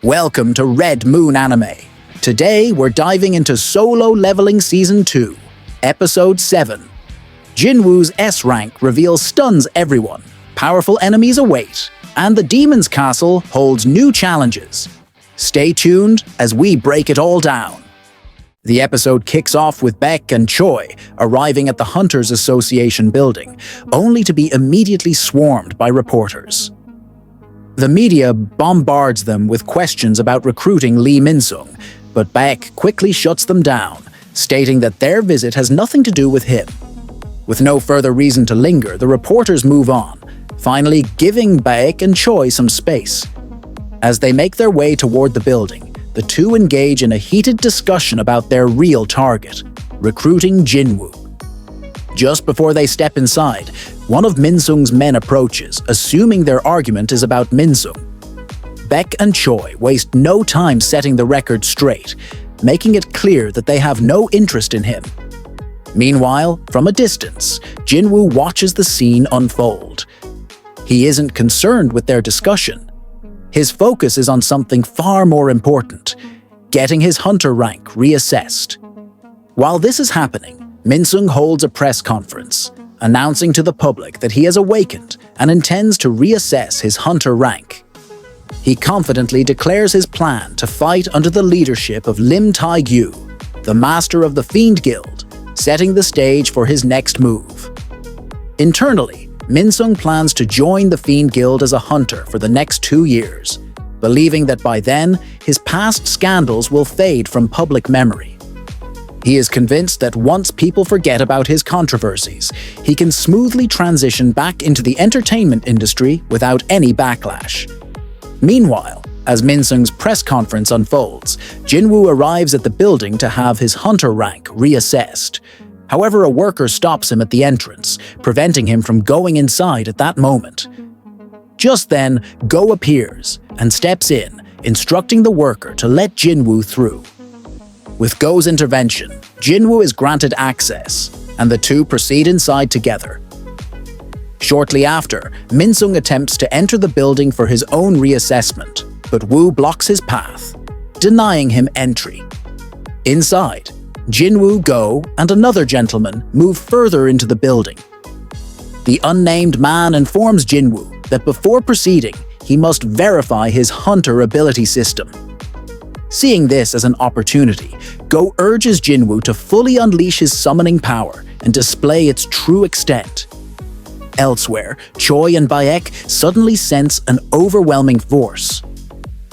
Welcome to Red Moon Anime. Today we're diving into Solo Leveling Season 2, Episode 7. Jinwoo's S rank reveal stuns everyone, powerful enemies await, and the Demon's Castle holds new challenges. Stay tuned as we break it all down. The episode kicks off with Baek and Choi arriving at the Hunters Association building, only to be immediately swarmed by reporters. The media bombards them with questions about recruiting Lee Min-sung, but Baek quickly shuts them down, stating that their visit has nothing to do with him. With no further reason to linger, the reporters move on, finally giving Baek and Choi some space. As they make their way toward the building, the two engage in a heated discussion about their real target, recruiting Jinwoo. Just before they step inside, one of Min-sung's men approaches, assuming their argument is about Min-sung. Baek and Choi waste no time setting the record straight, making it clear that they have no interest in him. Meanwhile, from a distance, Jinwoo watches the scene unfold. He isn't concerned with their discussion. His focus is on something far more important, getting his hunter rank reassessed. While this is happening, Min-sung holds a press conference, announcing to the public that he has awakened and intends to reassess his hunter rank. He confidently declares his plan to fight under the leadership of Lim Tae-gyu, the master of the Fiend Guild, setting the stage for his next move. Internally, Min-sung plans to join the Fiend Guild as a hunter for the next 2 years, believing that by then, his past scandals will fade from public memory. He is convinced that once people forget about his controversies, he can smoothly transition back into the entertainment industry without any backlash. Meanwhile, as Min-sung's press conference unfolds, Jinwoo arrives at the building to have his hunter rank reassessed. However, a worker stops him at the entrance, preventing him from going inside at that moment. Just then, Go appears and steps in, instructing the worker to let Jinwoo through. With Go's intervention, Jinwoo is granted access, and the two proceed inside together. Shortly after, Min-sung attempts to enter the building for his own reassessment, but Woo blocks his path, denying him entry. Inside, Jinwoo, Go, and another gentleman move further into the building. The unnamed man informs Jinwoo that before proceeding, he must verify his hunter ability system. Seeing this as an opportunity, Go urges Jinwoo to fully unleash his summoning power and display its true extent. Elsewhere, Choi and Baek suddenly sense an overwhelming force.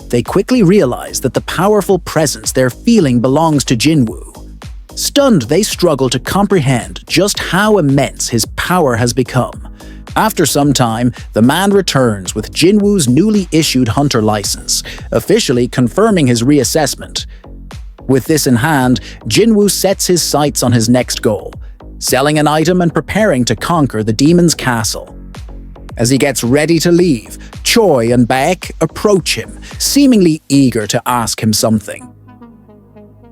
They quickly realize that the powerful presence they're feeling belongs to Jinwoo. Stunned, they struggle to comprehend just how immense his power has become. After some time, the man returns with Jinwoo's newly issued hunter license, officially confirming his reassessment. With this in hand, Jinwoo sets his sights on his next goal, selling an item and preparing to conquer the Demon's Castle. As he gets ready to leave, Choi and Baek approach him, seemingly eager to ask him something.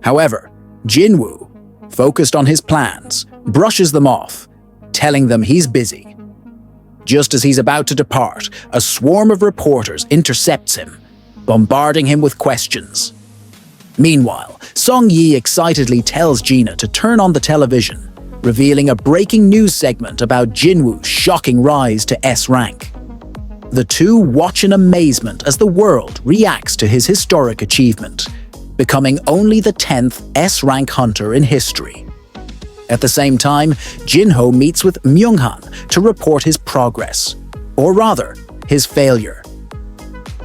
However, Jinwoo, focused on his plans, brushes them off, telling them he's busy. Just as he's about to depart, a swarm of reporters intercepts him, bombarding him with questions. Meanwhile, Song-yi excitedly tells Gina to turn on the television, revealing a breaking news segment about Jinwoo's shocking rise to S rank. The two watch in amazement as the world reacts to his historic achievement, becoming only the 10th S rank hunter in history. At the same time, Jinho meets with Myunghan to report his progress, or rather, his failure.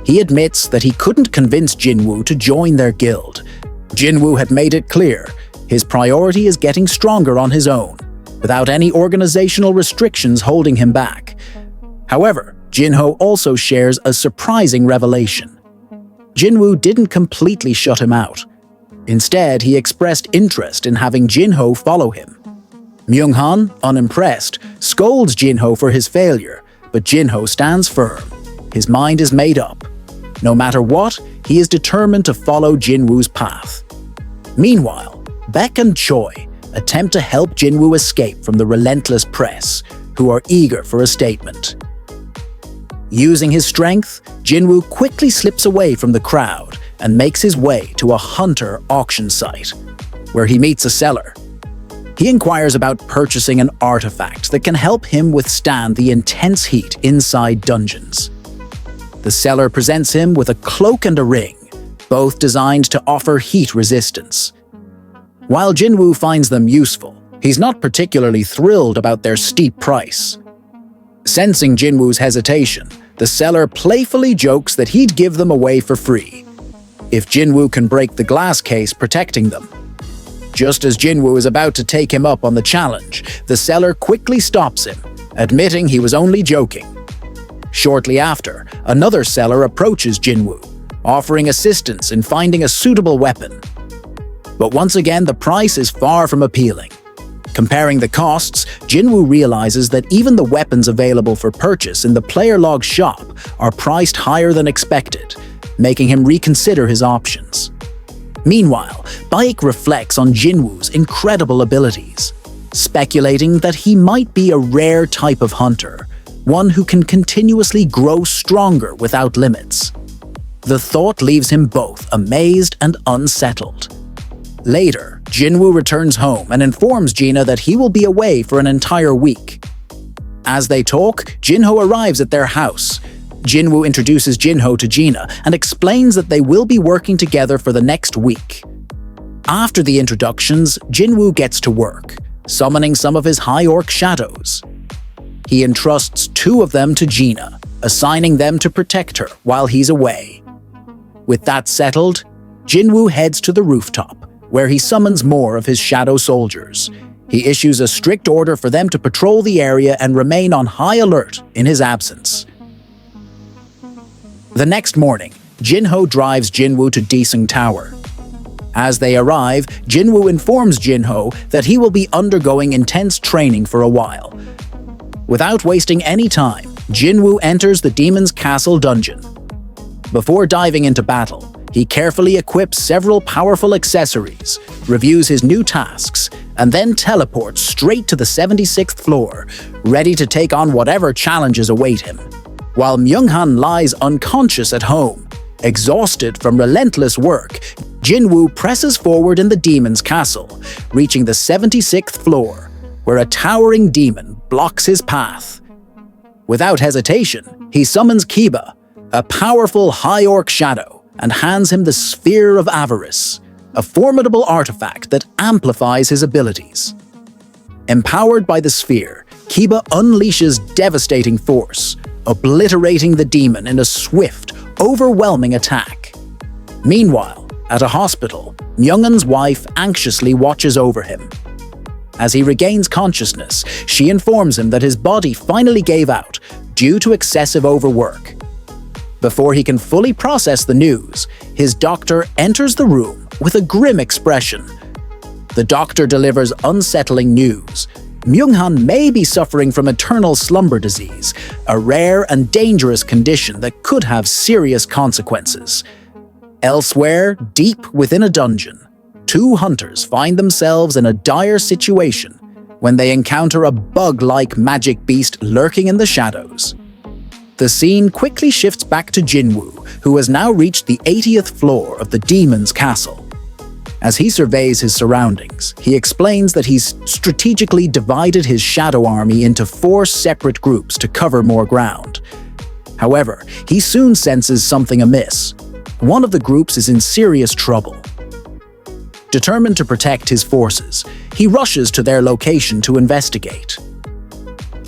He admits that he couldn't convince Jinwoo to join their guild. Jinwoo had made it clear his priority is getting stronger on his own, without any organizational restrictions holding him back. However, Jinho also shares a surprising revelation. Jinwoo didn't completely shut him out. Instead, he expressed interest in having Jinho follow him. Myunghan, unimpressed, scolds Jinho for his failure, but Jinho stands firm. His mind is made up. No matter what, he is determined to follow Jinwoo's path. Meanwhile, Baek and Choi attempt to help Jinwoo escape from the relentless press, who are eager for a statement. Using his strength, Jinwoo quickly slips away from the crowd and makes his way to a hunter auction site, where he meets a seller. He inquires about purchasing an artifact that can help him withstand the intense heat inside dungeons. The seller presents him with a cloak and a ring, both designed to offer heat resistance. While Jinwoo finds them useful, he's not particularly thrilled about their steep price. Sensing Jinwoo's hesitation, the seller playfully jokes that he'd give them away for free, if Jinwoo can break the glass case protecting them. Just as Jinwoo is about to take him up on the challenge, the seller quickly stops him, admitting he was only joking. Shortly after, another seller approaches Jinwoo, offering assistance in finding a suitable weapon. But once again, the price is far from appealing. Comparing the costs, Jinwoo realizes that even the weapons available for purchase in the player log shop are priced higher than expected, making him reconsider his options. Meanwhile, Baek reflects on Jinwoo's incredible abilities, speculating that he might be a rare type of hunter, one who can continuously grow stronger without limits. The thought leaves him both amazed and unsettled. Later, Jinwoo returns home and informs Gina that he will be away for an entire week. As they talk, Jinho arrives at their house. Jinwoo introduces Jinho to Gina and explains that they will be working together for the next week. After the introductions, Jinwoo gets to work, summoning some of his high orc shadows. He entrusts 2 of them to Gina, assigning them to protect her while he's away. With that settled, Jinwoo heads to the rooftop, where he summons more of his shadow soldiers. He issues a strict order for them to patrol the area and remain on high alert in his absence. The next morning, Jinho drives Jinwoo to Desung Tower. As they arrive, Jinwoo informs Jinho that he will be undergoing intense training for a while. Without wasting any time, Jinwoo enters the Demon's Castle dungeon. Before diving into battle, he carefully equips several powerful accessories, reviews his new tasks, and then teleports straight to the 76th floor, ready to take on whatever challenges await him. While Myunghan lies unconscious at home, exhausted from relentless work, Jinwoo presses forward in the Demon's Castle, reaching the 76th floor, where a towering demon blocks his path. Without hesitation, he summons Kiba, a powerful high orc shadow, and hands him the Sphere of Avarice, a formidable artifact that amplifies his abilities. Empowered by the sphere, Kiba unleashes devastating force, obliterating the demon in a swift, overwhelming attack. Meanwhile, at a hospital, Myunghan's wife anxiously watches over him. As he regains consciousness, she informs him that his body finally gave out due to excessive overwork. Before he can fully process the news, his doctor enters the room with a grim expression. The doctor delivers unsettling news. Myunghan may be suffering from eternal slumber disease, a rare and dangerous condition that could have serious consequences. Elsewhere, deep within a dungeon, 2 hunters find themselves in a dire situation when they encounter a bug-like magic beast lurking in the shadows. The scene quickly shifts back to Jinwoo, who has now reached the 80th floor of the Demon's Castle. As he surveys his surroundings, he explains that he's strategically divided his shadow army into 4 separate groups to cover more ground. However, he soon senses something amiss. One of the groups is in serious trouble. Determined to protect his forces, he rushes to their location to investigate.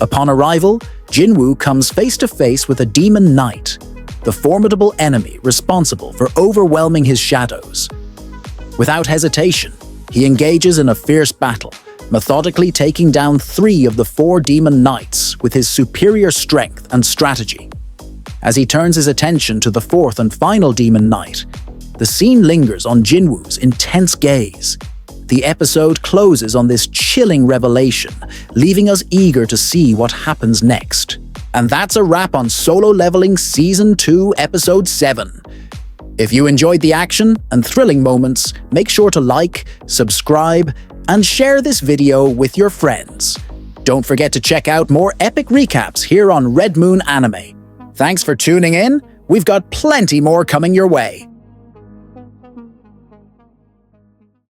Upon arrival, Jinwoo comes face to face with a demon knight, the formidable enemy responsible for overwhelming his shadows. Without hesitation, he engages in a fierce battle, methodically taking down 3 of the 4 demon knights with his superior strength and strategy. As he turns his attention to the 4th and final demon knight, the scene lingers on Jinwoo's intense gaze. The episode closes on this chilling revelation, leaving us eager to see what happens next. And that's a wrap on Solo Leveling Season 2, Episode 7. If you enjoyed the action and thrilling moments, make sure to like, subscribe, and share this video with your friends. Don't forget to check out more epic recaps here on Red Moon Anime. Thanks for tuning in. We've got plenty more coming your way.